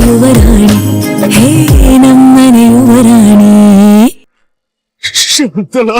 ಯುವರಾಣಿ ಹೇ ನಮ್ಮನೆ ಯುವರಾಣಿ ಶಂತಲಾ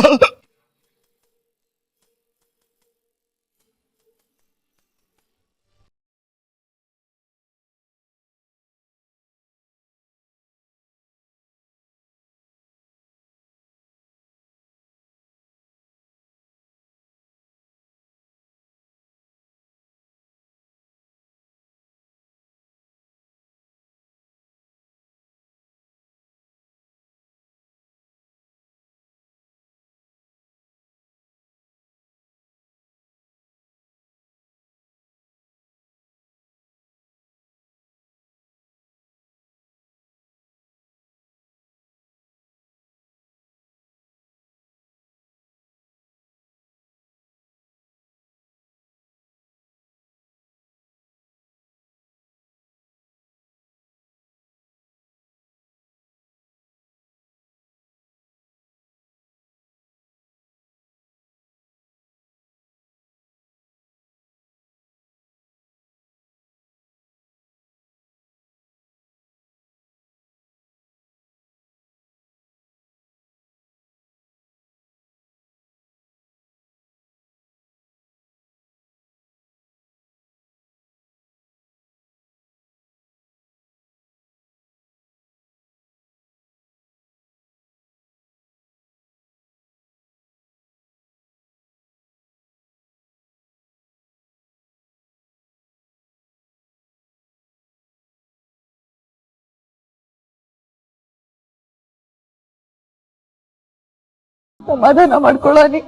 ಸಮಾಧಾನ ಮಾಡ್ಕೊಳ್ಳಿ,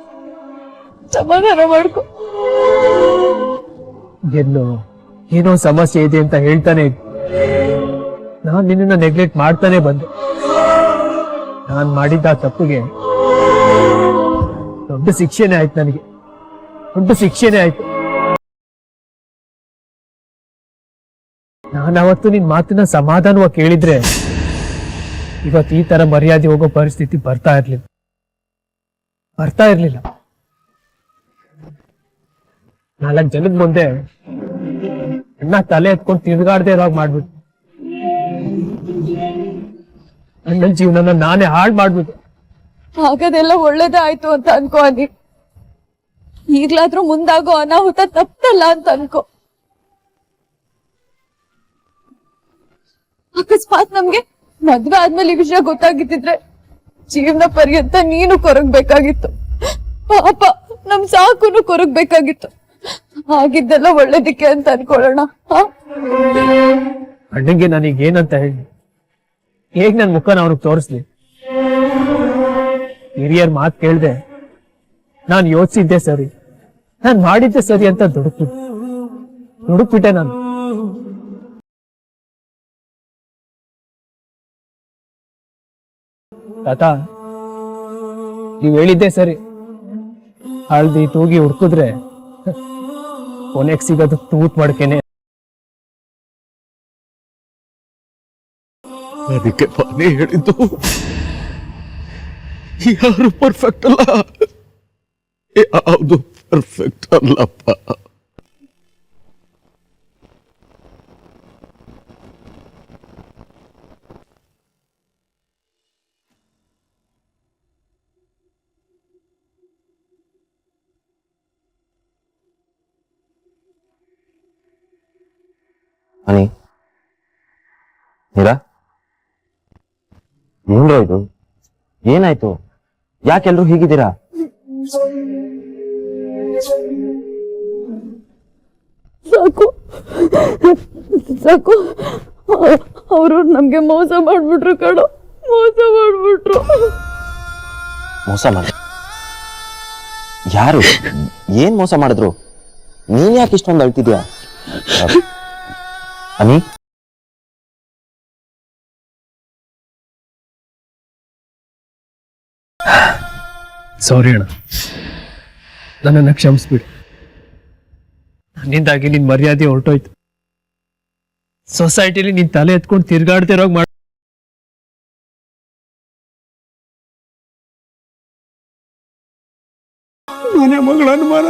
ಸಮಾಧಾನ ಮಾಡ್ಕೊ. ಏನೋ ಸಮಸ್ಯೆ ಇದೆ ಅಂತ ಹೇಳ್ತಾನೆ ಇದ್ದೆ. ನಾನ್ ನಿನ್ನ ನೆಗ್ಲೆಕ್ಟ್ ಮಾಡ್ತಾನೆ ಬಂದೆ. ನಾನ್ ಮಾಡಿದ್ದ ತಪ್ಪಿಗೆ ದೊಡ್ಡ ಶಿಕ್ಷೆನೆ ಆಯ್ತು, ನನಗೆ ದೊಡ್ಡ ಶಿಕ್ಷೆನೆ ಆಯ್ತು. ನಾನವತ್ತು ನಿನ್ ಮಾತಿನ ಸಮಾಧಾನವಾಗಿ ಕೇಳಿದ್ರೆ ಇವತ್ತು ಈ ತರ ಮರ್ಯಾದೆ ಹೋಗೋ ಪರಿಸ್ಥಿತಿ ಬರ್ತಾ ಇರ್ಲಿಲ್ಲ. ನಾಲ್ಕು ಜನದ ಮುಂದೆ ಅಣ್ಣ ತಲೆ ಎತ್ಕೊಂಡು ತಿರುಗಾಡದೆ ಇರೋವಾಗ ಮಾಡ್ಬಿಟ್ಟು ಅಣ್ಣನ ಜೀವನನ ನಾನೇ ಹಾಳು ಮಾಡ್ಬಿಟ್ಟು. ಆಗದೆಲ್ಲ ಒಳ್ಳೇದೇ ಆಯ್ತು ಅಂತ ಅನ್ಕೋ ಅನಿ. ಈಗ್ಲಾದ್ರೂ ಮುಂದಾಗೋ ಅನಾಹುತ ತಪ್ಪಲ್ಲ ಅಂತ ಅನ್ಕೋ. ಅಕಸ್ಮಾತ್ ನಮ್ಗೆ ಮದ್ವೆ ಆದ್ಮೇಲೆ ಈ ವಿಷಯ ಗೊತ್ತಾಗಿದ್ದಿದ್ರೆ ಜೀವನ ಪರ್ಯಂತ ನೀನು ಕೊರಗ್ಬೇಕಾಗಿತ್ತು. ಪಾಪ ನಮ್ ಸಾಕುನು ಕೊರಗ್ಬೇಕಾಗಿತ್ತು. ಆಗಿದ್ದೆಲ್ಲ ಒಳ್ಳೇದಿಕ್ಕೆ ಅಂತ ಅನ್ಕೊಳ್ಳೋಣ. ಅಣ್ಣಂಗೆ ನನಗೆ ಏನಂತ ಹೇಳಿ, ಹೇಗ್ ನನ್ ಮುಖನ ಅವ್ನಿಗೆ ತೋರಿಸ್ಲಿ? ಹಿರಿಯರ್ ಮಾತು ಕೇಳ್ದೆ ನಾನ್ ಯೋಚಿಸಿದ್ದೆ ಸರಿ, ನಾನ್ ಮಾಡಿದ್ದೆ ಸರಿ ಅಂತ ದುಡುಕ್ಬಿಟ್ಟೆ ನಾನು. ತಾತ, ನೀವ್ ಹೇಳಿದ್ದೆ ಸರಿ. ಹಳ್ದಿ ತೂಗಿ ಹುಡ್ಕಿದ್ರೆ ಕೊನೆಗ್ ಸಿಗೋದು ತೂತ್ ಮಡ್ಕೆನೆ. ಅದಕ್ಕೆ ನೀ ಹೇಳಿದ್ದು ಯಾರು ಪರ್ಫೆಕ್ಟ್ ಅಲ್ಲ, ಯಾವುದು ಪರ್ಫೆಕ್ಟ್ ಅಲ್ಲಪ್ಪ. ಅನಿ, ಮೀರಾ, ಏನ್ರೋ ಇದು? ಏನಾಯ್ತು? ಯಾಕೆಲ್ರು ಹೀಗಿದ್ದೀರಾ? ಸಾಕು ಸಾಕು, ಅವರು ನಮ್ಗೆ ಮೋಸ ಮಾಡ್ಬಿಟ್ರು ಕಣೋ, ಮೋಸ ಮಾಡ್ಬಿಟ್ರು. ಮೋಸ ಮಾಡ? ಯಾರು? ಏನ್ ಮೋಸ ಮಾಡಿದ್ರು? ನೀನ್ ಯಾಕೆ ಇಷ್ಟೊಂದು ಅಳ್ತಿದ್ಯಾ? ಅನಿ, ಸಾರಿ ಅಣ್ಣ, ನನ್ನನ್ನು ಕ್ಷಮಿಸ್ಬಿಡಿ. ನನ್ನಿಂದಾಗಿ ನಿನ್ ಮರ್ಯಾದೆ ಹೊರಟೋಯ್ತು. ಸೊಸೈಟಿಲಿ ನಿನ್ ತಲೆ ಎತ್ಕೊಂಡು ತಿರ್ಗಾಡ್ತಿರೋಗ್ ಮಾಡ. ಮನೆ ಮಗಳ ಅನುಮಾನ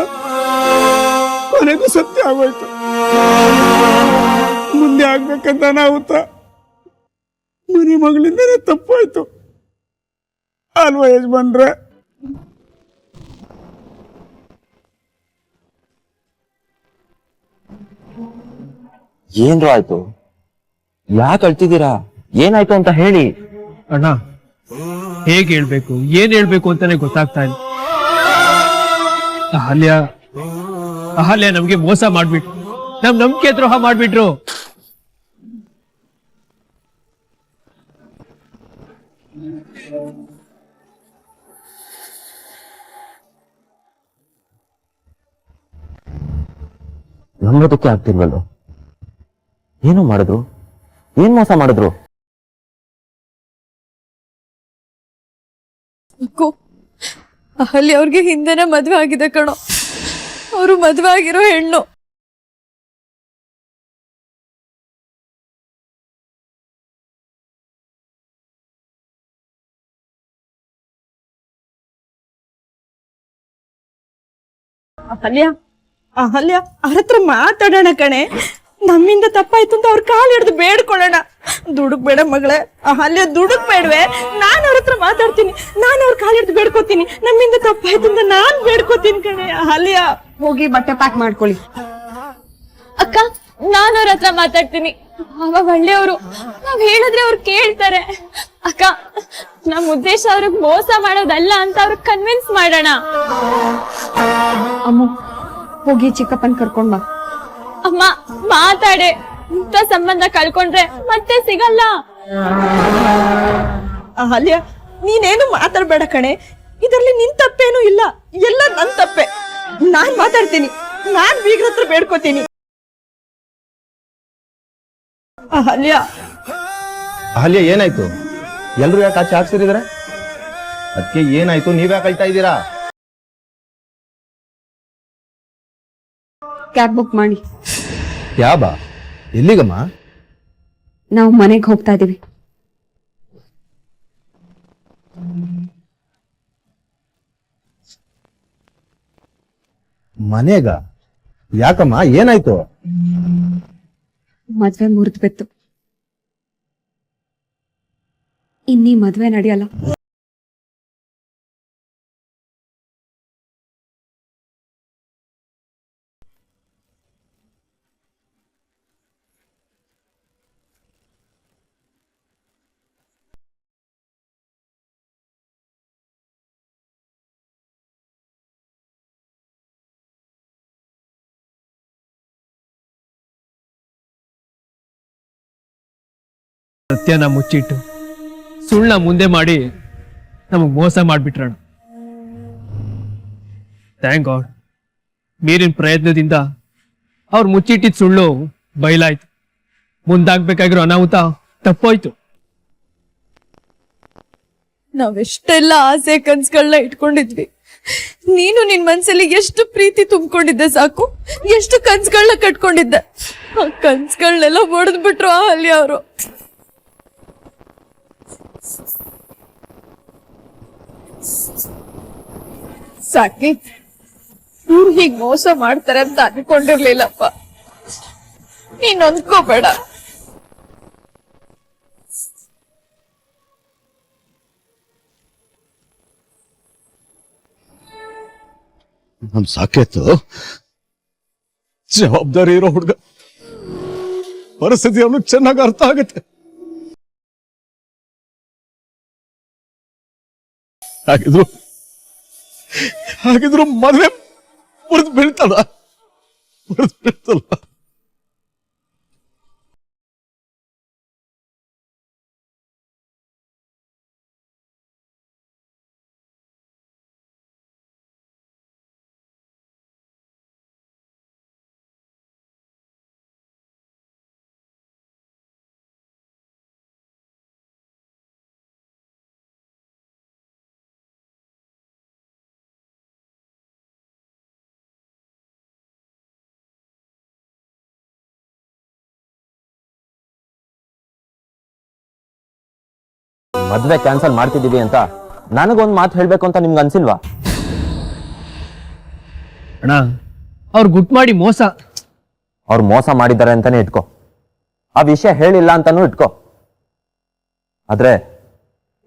ಕೊನೆಗೂ ಸತ್ಯ ಆಗೋಯ್ತು. ಮುಂದೆ ಆಗ್ಬೇಕಂತ ಅನಾಹುತ ಮನೆ ಮಗಳಿಂದನೇ ತಪ್ಪಾಯ್ತು ಅಲ್ವಾ ಯಜಮಾನ್ರೆ? ಏನ್ರು ಆಯ್ತು? ಯಾಕೆ ಅಳ್ತಿದ್ದೀರಾ? ಏನಾಯ್ತು ಅಂತ ಹೇಳಿ. ಅಣ್ಣ ಹೇಗ್ ಹೇಳ್ಬೇಕು ಏನ್ ಹೇಳ್ಬೇಕು ಅಂತಾನೆ ಗೊತ್ತಾಗ್ತಾ ಇಲ್ಲ. ಅಹಲ್ಯ ನಮ್ಗೆ ಮೋಸ ಮಾಡ್ಬಿಟ್ರು, ನಮ್ ನಂಬಿಕೆ ದ್ರೋಹ ಮಾಡ್ಬಿಟ್ರು. ನಂಬೋದಕ್ಕೆ ಆಗ್ತಿಲ್ವಲ್ವ? ಏನು ಮಾಡಿದ್ರು? ಏನ್ ಮೋಸ ಮಾಡಿದ್ರು? ಅಕ್ಕೋ, ಅಹಲ್ಯ ಅವ್ರಿಗೆ ಹಿಂದೆನೆ ಮದ್ವೆ ಆಗಿದೆ ಕಣೋ. ಅವರು ಮದ್ವೆ ಆಗಿರೋ ಹೆಣ್ಣು. ಅಹಲ್ಯ ಅವ್ರ ಹತ್ರ ಮಾತಾಡೋಣ ಕಣೆ. ನಮ್ಮಿಂದ ತಪ್ಪಾಯ್ತು ಅಂತ ಅವ್ರ ಕಾಲು ಹಿಡಿದು ಬೇಡ್ಕೊಳ್ಳೋಣ. ದುಡುಕ್ ಬೇಡ ಮಗಳೇ, ಅಹಲ್ಯ ದುಡುಕ್ ಬೇಡವೆ. ನಾನು ಅವ್ರ ಹತ್ರ ಮಾತಾಡ್ತೀನಿ, ನಾನು ಅವ್ರ ಕಾಲು ಹಿಡಿದು ಬೇಡ್ಕೋತೀನಿ. ನಮ್ಮಿಂದ ತಪ್ಪಾಯ್ತು ಅಂತ ನಾನ್ ಬೇಡ್ಕೋತೀನಿ ಕಣೆ. ಅಹಲ್ಯ ಹೋಗಿ ಬಟ್ಟೆ ಪ್ಯಾಕ್ ಮಾಡ್ಕೊಳ್ಳಿ. ಅಕ್ಕ, ನಾನು ಅವ್ರ ಹತ್ರ ಮಾತಾಡ್ತೀನಿ. ಅವ ಒಳ್ಳೆಯವರು, ನಾವ್ ಹೇಳಿದ್ರೆ ಅವ್ರು ಕೇಳ್ತಾರೆ. ಅಕ್ಕ, ನಮ್ ಉದ್ದೇಶ ಅವ್ರಿಗೆ ಮೋಸ ಮಾಡೋದಲ್ಲ ಅಂತ ಅವ್ರಿಗೆ ಕನ್ವಿನ್ಸ್ ಮಾಡೋಣ. ಅಮ್ಮ ಹೋಗಿ ಚಿಕ್ಕಪ್ಪನ್ ಕರ್ಕೊಂಡ್ ಬಾ. ಅಮ್ಮ ಮಾತಾಡೆ, ಇಂಥ ಸಂಬಂಧ ಕಳ್ಕೊಂಡ್ರೆ ಮತ್ತೆ ಸಿಗಲ್ಲ. ಅಹಲ್ಯ ನೀನೇನು ಮಾತಾಡ್ಬೇಡ ಕಣೆ. ಇದರಲ್ಲಿ ನಿನ್ ತಪ್ಪೇನು ಇಲ್ಲ, ಎಲ್ಲ ನನ್ ತಪ್ಪೆ. ನಾನ್ ಮಾತಾಡ್ತೀನಿ, ನಾನ್ ಬೀಗ್ರ ಹತ್ರ ಬೇಡ್ಕೋತೀನಿ. ಅಹಲ್ಯ ಅಹಲ್ಯ ಏನಾಯ್ತು? ಎಲ್ರು ಯಾಕೆ ಆಚೆ ಹಾಕ್ಸಿರಿದಾರೆ? ಅದಕ್ಕೆ ಏನಾಯ್ತು? ನೀವ್ಯಾಕೆ ಅಳ್ತಾ ಇದ್ದೀರಾ? ಕ್ಯಾಬ್ ಬುಕ್ ಮಾಡಿ. ಕ್ಯಾಬಾ? ಎಲ್ಲಿಗಮ್ಮ? ನಾವು ಮನೆಗೆ ಹೋಗ್ತಾ ಇದೀವಿ. ಮನೆಗ? ಯಾಕಮ್ಮ ಏನಾಯ್ತು? ಮದ್ವೆ ಮುರಿದು ಬಿತ್ತು. ಇನ್ನೀ ಮದ್ವೆ ನಡೆಯಲ್ಲ. ಸತ್ಯನ ಮುಚ್ಚಿಟ್ಟು ಸುಳ್ಳ ಮುಂದೆ ಮಾಡಿ ನಮಗ್ ಮೋಸ ಮಾಡ್ಬಿಟ್ರಣ. ಥ್ಯಾಂಕ್ ಗಾಡ್, ಮೀರಿನ ಪ್ರಯತ್ನದಿಂದ ಅವ್ರು ಮುಚ್ಚಿಟ್ಟಿದ್ ಸುಳ್ಳು ಬಯಲಾಯ್ತು. ಮುಂದಾಗ್ಬೇಕಾಗಿರೋ ಅನಾಹುತ ತಪ್ಪೋಯ್ತು. ನಾವೆಷ್ಟೆಲ್ಲ ಆಸೆ ಕನ್ಸುಗಳನ್ನ ಇಟ್ಕೊಂಡಿದ್ವಿ. ನೀನು ನಿನ್ ಮನ್ಸಲ್ಲಿ ಎಷ್ಟು ಪ್ರೀತಿ ತುಂಬಿಕೊಂಡಿದ್ದೆ ಸಾಕು, ಎಷ್ಟು ಕನ್ಸುಗಳನ್ನ ಕಟ್ಕೊಂಡಿದ್ದೆ. ಆ ಕನ್ಸುಗಳನ್ನೆಲ್ಲ ಹೊಡೆದ್ಬಿಟ್ರು ಅಹಲ್ಯ ಅವರು. ಸಾಕಿ, ಇವ್ರು ಹೀಗ್ ಮೋಸ ಮಾಡ್ತಾರೆ ಅಂತ ಅನ್ಕೊಂಡಿರ್ಲಿಲ್ಲಪ್ಪ. ನೀನ್ ಅಂದ್ಕೋಬೇಡ. ನಮ್ ಸಾಕೇತು ಜವಾಬ್ದಾರಿ ಇರೋ ಹುಡುಗ. ಪರಿಸ್ಥಿತಿ ಅವನು ಚೆನ್ನಾಗಿ ಅರ್ಥ ಆಗುತ್ತೆ. ಹಾಗಿದ್ರು ಮದುವೆ ಮುರಿದು ಬೀಳ್ತದ? ಮುರಿದು ಬೀಳ್ತಲ್ಲ. ಮದ್ವೆ ಕ್ಯಾನ್ಸಲ್ ಮಾಡ್ತಿದೀವಿ ಅಂತ ನನಗೊಂದ್ ಮಾತು ಹೇಳ್ಬೇಕು ಅಂತ ನಿಮ್ಗೆ ಅನ್ಸಿಲ್ವಾ? ಅಣ್ಣ, ಅವ್ರು ಗುಟ್ ಮಾಡಿ ಮೋಸ ಅವ್ರು ಮೋಸ ಮಾಡಿದ್ದಾರೆ ಅಂತಾನೆ ಇಟ್ಕೋ. ಆ ವಿಷಯ ಹೇಳಿಲ್ಲ ಅಂತಾನೂ ಇಟ್ಕೋ. ಆದ್ರೆ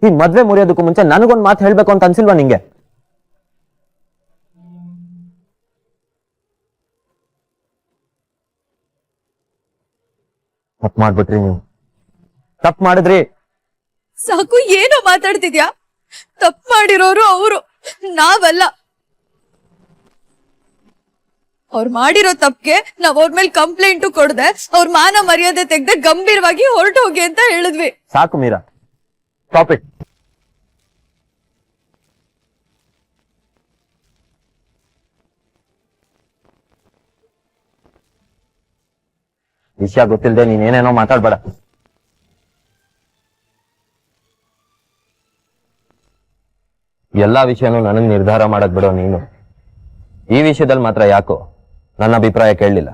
ಈ ಮದ್ವೆ ಮುರಿಯೋದಕ್ಕೂ ಮುಂಚೆ ನನಗೊಂದು ಮಾತು ಹೇಳ್ಬೇಕು ಅಂತ ಅನ್ಸಿಲ್ವಾ ನಿಂಗೆ? ತಪ್ಪು ಮಾಡ್ಬಿಟ್ರಿ ನೀವು, ತಪ್ಪು ಮಾಡಿದ್ರಿ. ಸಾಕು, ಏನೋ ಮಾತಾಡ್ತಿದ್ಯಾ? ತಪ್ಪು ಮಾಡಿರೋರು ಅವರು, ನಾವಲ್ಲ. ಅವ್ರು ಮಾಡಿರೋ ತಪ್ಪಿಗೆ ನಾವ್ ಅವ್ರ ಮೇಲೆ ಕಂಪ್ಲೇಂಟು ಕೊಡದೆ ಅವ್ರ ಮಾನ ಮರ್ಯಾದೆ ತೆಗ್ದೆ ಗಂಭೀರವಾಗಿ ಹೊರಟು ಹೋಗಿ ಅಂತ ಹೇಳಿದ್ವಿ. ಸಾಕು ಮೀರಾ, ಸ್ಟಾಪ್ ಇಟ್. ವಿಷಯ ಗೊತ್ತಿಲ್ಲದೆ ನೀನೇನೇನೋ ಮಾತಾಡ್ಬೇಡ. ಎಲ್ಲಾ ವಿಷಯನೂ ನನಗ್ ನಿರ್ಧಾರ ಮಾಡಕ್ ಬಿಡೋ ನೀನು ಈ ವಿಷಯದಲ್ಲಿ ಮಾತ್ರ ಯಾಕೋ ನನ್ನ ಅಭಿಪ್ರಾಯ ಕೇಳಲಿಲ್ಲ.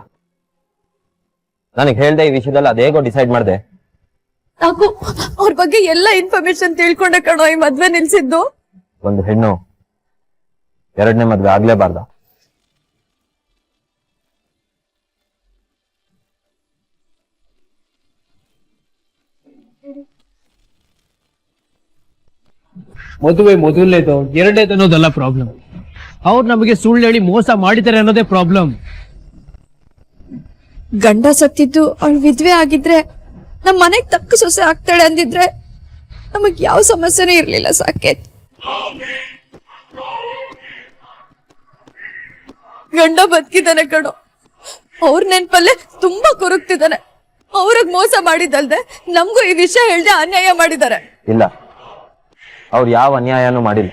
ನನಗೆ ಹೇಳ್ದೆ ಈ ವಿಷಯದಲ್ಲಿ ಅದೇಗೋ ಡಿಸೈಡ್ ಮಾಡ್ದೆ. ಸಾಕು, ಅವ್ರ ಬಗ್ಗೆ ಎಲ್ಲ ಇನ್ಫಾರ್ಮೇಶನ್ ತಿಳ್ಕೊಂಡೆ ಕಣೋ ಈ ಮದ್ವೆ ನಿಲ್ಸಿದ್ದು. ಒಂದು ಹೆಣ್ಣು ಎರಡನೇ ಮದ್ವೆ ಆಗ್ಲೇಬಾರ್ದ? ಮದುವೆ ಮೊದಲನೇದು ಎರಡನೇದು ಅನ್ನೋದಲ್ಲ ಪ್ರಾಬ್ಲಮ್. ಅವ್ರು ನಮಗೆ ಸುಳ್ಳು ಹೇಳಿ ಮೋಸ ಮಾಡಿದ್ದಾರೆ ಅನ್ನೋದೇ ಪ್ರಾಬ್ಲಮ್. ಗಂಡ ಸತ್ತಿದ್ದು ಅವ್ಳ ವಿದ್ವೆ ಆಗಿದ್ರೆ ನಮ್ ಮನೆಗ್ ತಕ್ಕ ಸೊಸೆ ಆಗ್ತಾಳೆ ಅಂದಿದ್ರೆ ನಮಗ್ ಯಾವ ಸಮಸ್ಯೆನೂ ಇರ್ಲಿಲ್ಲ. ಸಾಕೇತ್, ಗಂಡ ಬದುಕಿದ್ದಾನೆ ಕಣೋ. ಅವ್ರ ನೆನ್ಪಲ್ಲೇ ತುಂಬಾ ಕೊರಗ್ತಿದ್ದಾನೆ. ಅವ್ರಿಗೆ ಮೋಸ ಮಾಡಿದಲ್ದೆ ನಮ್ಗೂ ಈ ವಿಷಯ ಹೇಳ್ದೆ ಅನ್ಯಾಯ ಮಾಡಿದ್ದಾರೆ. ಇಲ್ಲ, ಅವ್ರು ಯಾವ ಅನ್ಯಾಯನೂ ಮಾಡಿಲ್ಲ,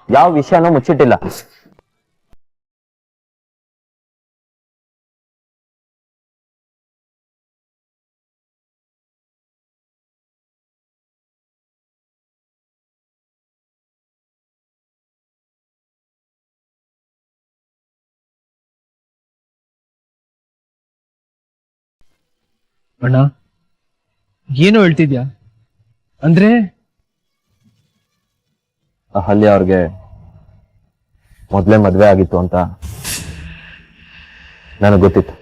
ಯಾವ ವಿಷಯನೂ ಮುಚ್ಚಿಟ್ಟಿಲ್ಲ. ಅಣ್ಣ, ಏನು ಹೇಳ್ತಿದ್ಯಾ? ಅಂದ್ರೆ ಅಹಲ್ಯ ಅವ್ರಿಗೆ ಮೊದ್ಲೇ ಮದ್ವೆ ಆಗಿತ್ತು ಅಂತ ನನಗ್ ಗೊತ್ತಿತ್ತು.